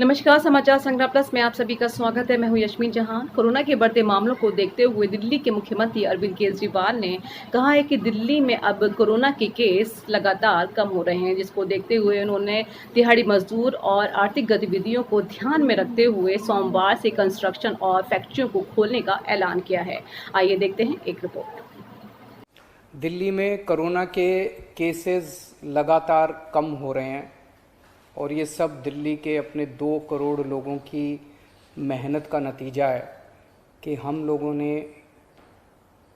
नमस्कार, समाचार संग्राम प्लस में आप सभी का स्वागत है। मैं हूं यशमीन जहान। कोरोना के बढ़ते मामलों को देखते हुए दिल्ली के मुख्यमंत्री अरविंद केजरीवाल ने कहा है कि दिल्ली में अब कोरोना के केस लगातार कम हो रहे हैं, जिसको देखते हुए उन्होंने दिहाड़ी मजदूर और आर्थिक गतिविधियों को ध्यान में रखते हुए सोमवार से कंस्ट्रक्शन और फैक्ट्रियों को खोलने का ऐलान किया है। आइए देखते हैं एक रिपोर्ट। दिल्ली में कोरोना के केसेस लगातार कम हो रहे हैं और ये सब दिल्ली के अपने 2 करोड़ लोगों की मेहनत का नतीजा है कि हम लोगों ने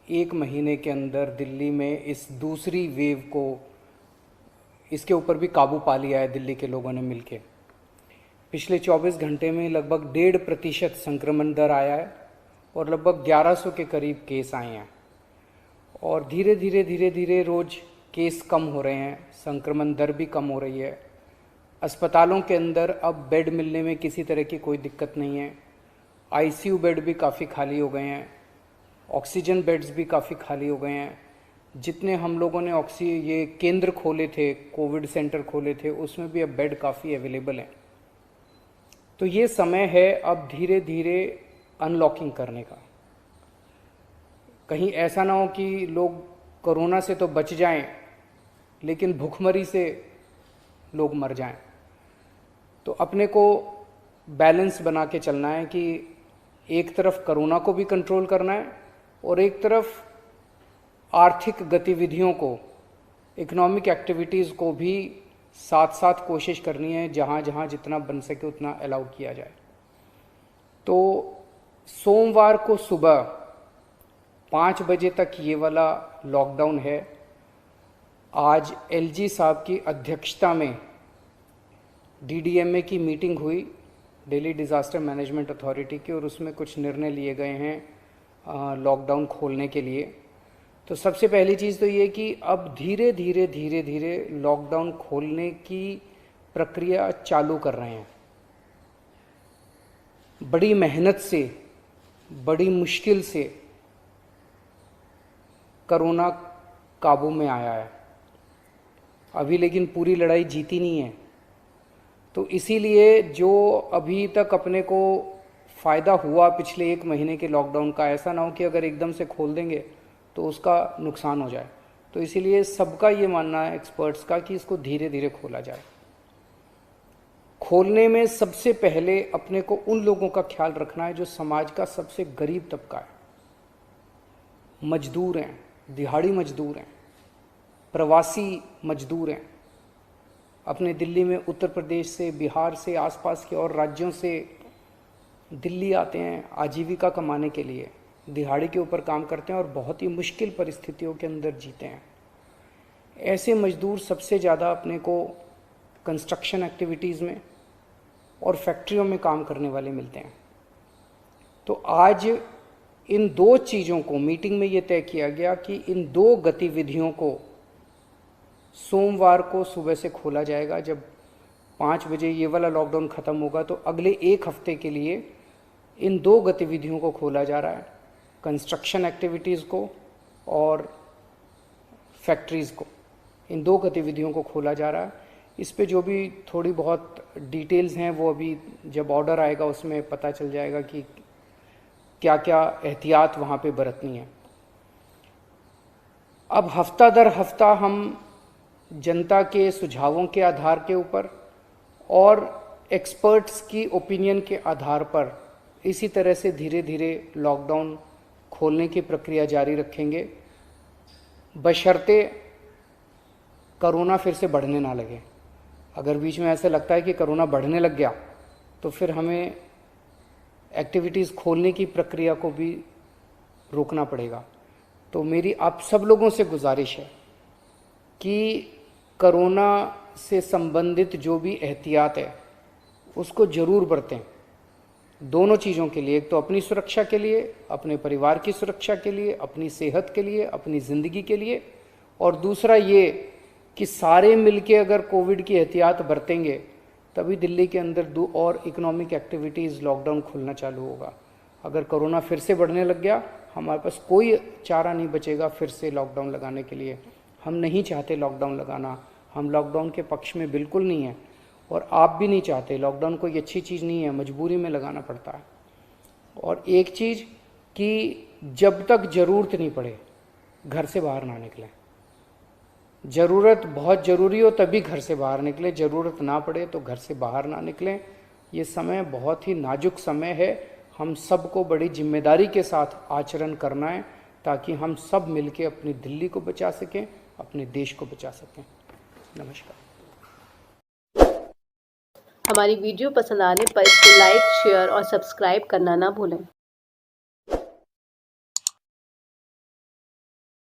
1 महीने के अंदर दिल्ली में इस दूसरी वेव को इसके ऊपर भी काबू पा लिया है। दिल्ली के लोगों ने मिलके पिछले 24 घंटे में लगभग 1.5% संक्रमण दर आया है और लगभग 1100 के करीब केस आए हैं और धीरे धीरे रोज़ केस कम हो रहे हैं, संक्रमण दर भी कम हो रही है। अस्पतालों के अंदर अब बेड मिलने में किसी तरह की कोई दिक्कत नहीं है। आईसीयू बेड भी काफ़ी खाली हो गए हैं, ऑक्सीजन बेड्स भी काफ़ी खाली हो गए हैं। जितने हम लोगों ने ये केंद्र खोले थे, कोविड सेंटर खोले थे, उसमें भी अब बेड काफ़ी अवेलेबल हैं। तो ये समय है अब धीरे धीरे अनलॉकिंग करने का। कहीं ऐसा ना हो कि लोग कोरोना से तो बच जाएं लेकिन भूखमरी से लोग मर जाएं। तो अपने को बैलेंस बना के चलना है कि एक तरफ कोरोना को भी कंट्रोल करना है और एक तरफ आर्थिक गतिविधियों को, इकोनॉमिक एक्टिविटीज़ को भी साथ साथ कोशिश करनी है, जहाँ जहाँ जितना बन सके उतना अलाउ किया जाए। तो सोमवार को सुबह 5 बजे तक ये वाला लॉकडाउन है। आज एलजी साहब की अध्यक्षता में डीडीएमए की मीटिंग हुई, दिल्ली डिज़ास्टर मैनेजमेंट अथॉरिटी की, और उसमें कुछ निर्णय लिए गए हैं लॉकडाउन खोलने के लिए। तो सबसे पहली चीज़ तो ये कि अब धीरे धीरे लॉकडाउन खोलने की प्रक्रिया चालू कर रहे हैं। बड़ी मेहनत से, बड़ी मुश्किल से कोरोना काबू में आया है अभी, लेकिन पूरी लड़ाई जीती नहीं है। तो इसीलिए जो अभी तक अपने को फ़ायदा हुआ पिछले 1 महीने के लॉकडाउन का, ऐसा ना हो कि अगर एकदम से खोल देंगे तो उसका नुकसान हो जाए। तो इसीलिए सबका ये मानना है, एक्सपर्ट्स का, कि इसको धीरे धीरे खोला जाए। खोलने में सबसे पहले अपने को उन लोगों का ख्याल रखना है जो समाज का सबसे गरीब तबका है। मजदूर हैं, दिहाड़ी मजदूर हैं, प्रवासी मजदूर हैं। अपने दिल्ली में उत्तर प्रदेश से, बिहार से, आसपास के और राज्यों से दिल्ली आते हैं आजीविका कमाने के लिए, दिहाड़ी के ऊपर काम करते हैं और बहुत ही मुश्किल परिस्थितियों के अंदर जीते हैं। ऐसे मजदूर सबसे ज़्यादा अपने को कंस्ट्रक्शन एक्टिविटीज़ में और फैक्ट्रियों में काम करने वाले मिलते हैं। तो आज इन 2 चीज़ों को मीटिंग में ये तय किया गया कि इन 2 गतिविधियों को सोमवार को सुबह से खोला जाएगा। जब 5 बजे ये वाला लॉकडाउन ख़त्म होगा तो अगले 1 हफ्ते के लिए इन 2 गतिविधियों को खोला जा रहा है, कंस्ट्रक्शन एक्टिविटीज़ को और फैक्ट्रीज़ को। इन 2 गतिविधियों को खोला जा रहा है। इस पे जो भी थोड़ी बहुत डिटेल्स हैं वो अभी जब ऑर्डर आएगा उसमें पता चल जाएगा कि क्या क्या एहतियात वहाँ पे बरतनी है। अब हफ्ता दर हफ्ता हम जनता के सुझावों के आधार के ऊपर और एक्सपर्ट्स की ओपिनियन के आधार पर इसी तरह से धीरे धीरे लॉकडाउन खोलने की प्रक्रिया जारी रखेंगे, बशर्ते कोरोना फिर से बढ़ने ना लगे। अगर बीच में ऐसा लगता है कि कोरोना बढ़ने लग गया तो फिर हमें एक्टिविटीज़ खोलने की प्रक्रिया को भी रोकना पड़ेगा। तो मेरी आप सब लोगों से गुजारिश है कि कोरोना से संबंधित जो भी एहतियात है उसको ज़रूर बरतें, दोनों चीज़ों के लिए। एक तो अपनी सुरक्षा के लिए, अपने परिवार की सुरक्षा के लिए, अपनी सेहत के लिए, अपनी ज़िंदगी के लिए, और दूसरा ये कि सारे मिलके अगर कोविड की एहतियात बरतेंगे तभी दिल्ली के अंदर 2 और इकोनॉमिक एक्टिविटीज़ लॉकडाउन खुलना चालू होगा। अगर कोरोना फिर से बढ़ने लग गया, हमारे पास कोई चारा नहीं बचेगा फिर से लॉकडाउन लगाने के लिए। हम नहीं चाहते लॉकडाउन लगाना, हम लॉकडाउन के पक्ष में बिल्कुल नहीं हैं। और आप भी नहीं चाहते। लॉकडाउन कोई अच्छी चीज़ नहीं है, मजबूरी में लगाना पड़ता है। और एक चीज़ कि जब तक ज़रूरत नहीं पड़े घर से बाहर ना निकलें। ज़रूरत बहुत ज़रूरी हो तभी घर से बाहर निकलें, ज़रूरत ना पड़े तो घर से बाहर ना निकलें। ये समय बहुत ही नाजुक समय है, हम सबको बड़ी जिम्मेदारी के साथ आचरण करना है ताकि हम सब मिलके अपनी दिल्ली को बचा सकें, अपने देश को बचा सकें। नमस्कार। हमारी वीडियो पसंद आने पर इसको लाइक, शेयर और सब्सक्राइब करना ना भूलें।